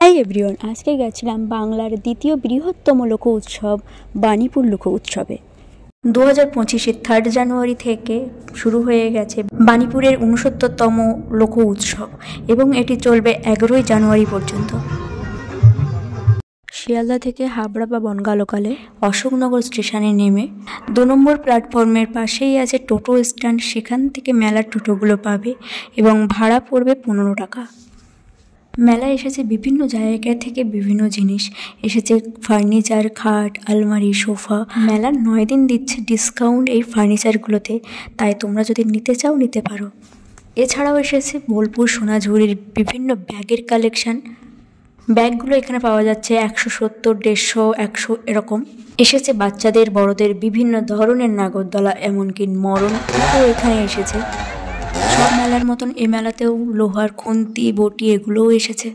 Hi everyone, আজকে গেছিলাম বাংলার দ্বিতীয় বৃহত্তম লোক উৎসব বাণীপুর লোক উৎসবে। 2025-এর 3 জানুয়ারি থেকে শুরু হয়ে গেছে বাণীপুরের 69তম লোক উৎসব এবং এটি চলবে 11 জানুয়ারি পর্যন্ত। শিয়ালদা থেকে হাবড়া বা বনগাঁ লোকালে অশোকনগর স্টেশনে নেমে 2 নম্বর প্ল্যাটফর্মের পাশেই আছে টোটো স্ট্যান্ড, সেখান থেকে মেলার টোটোগুলো পাবে এবং ভাড়া পড়বে 15 টাকা। মেলায় এসেছে বিভিন্ন জায়গা থেকে বিভিন্ন জিনিস, এসেছে ফার্নিচার, খাট, আলমারি, সোফা। মেলার 9 দিন দিচ্ছে ডিসকাউন্ট এই ফার্নিচারগুলোতে, তাই তোমরা যদি নিতে চাও নিতে পারো। এছাড়াও এসেছে বোলপুর সোনাঝুরির বিভিন্ন ব্যাগের কালেকশান। ব্যাগগুলো এখানে পাওয়া যাচ্ছে 170, 150, 100 এরকম। এসেছে বাচ্চাদের বড়দের বিভিন্ন ধরনের নাগরদোলা, এমনকি মরণ এখানে এসেছে। সব মেলার মতন এ মেলাতেও লোহার খুন্তি, বটি এগুলোও এসেছে।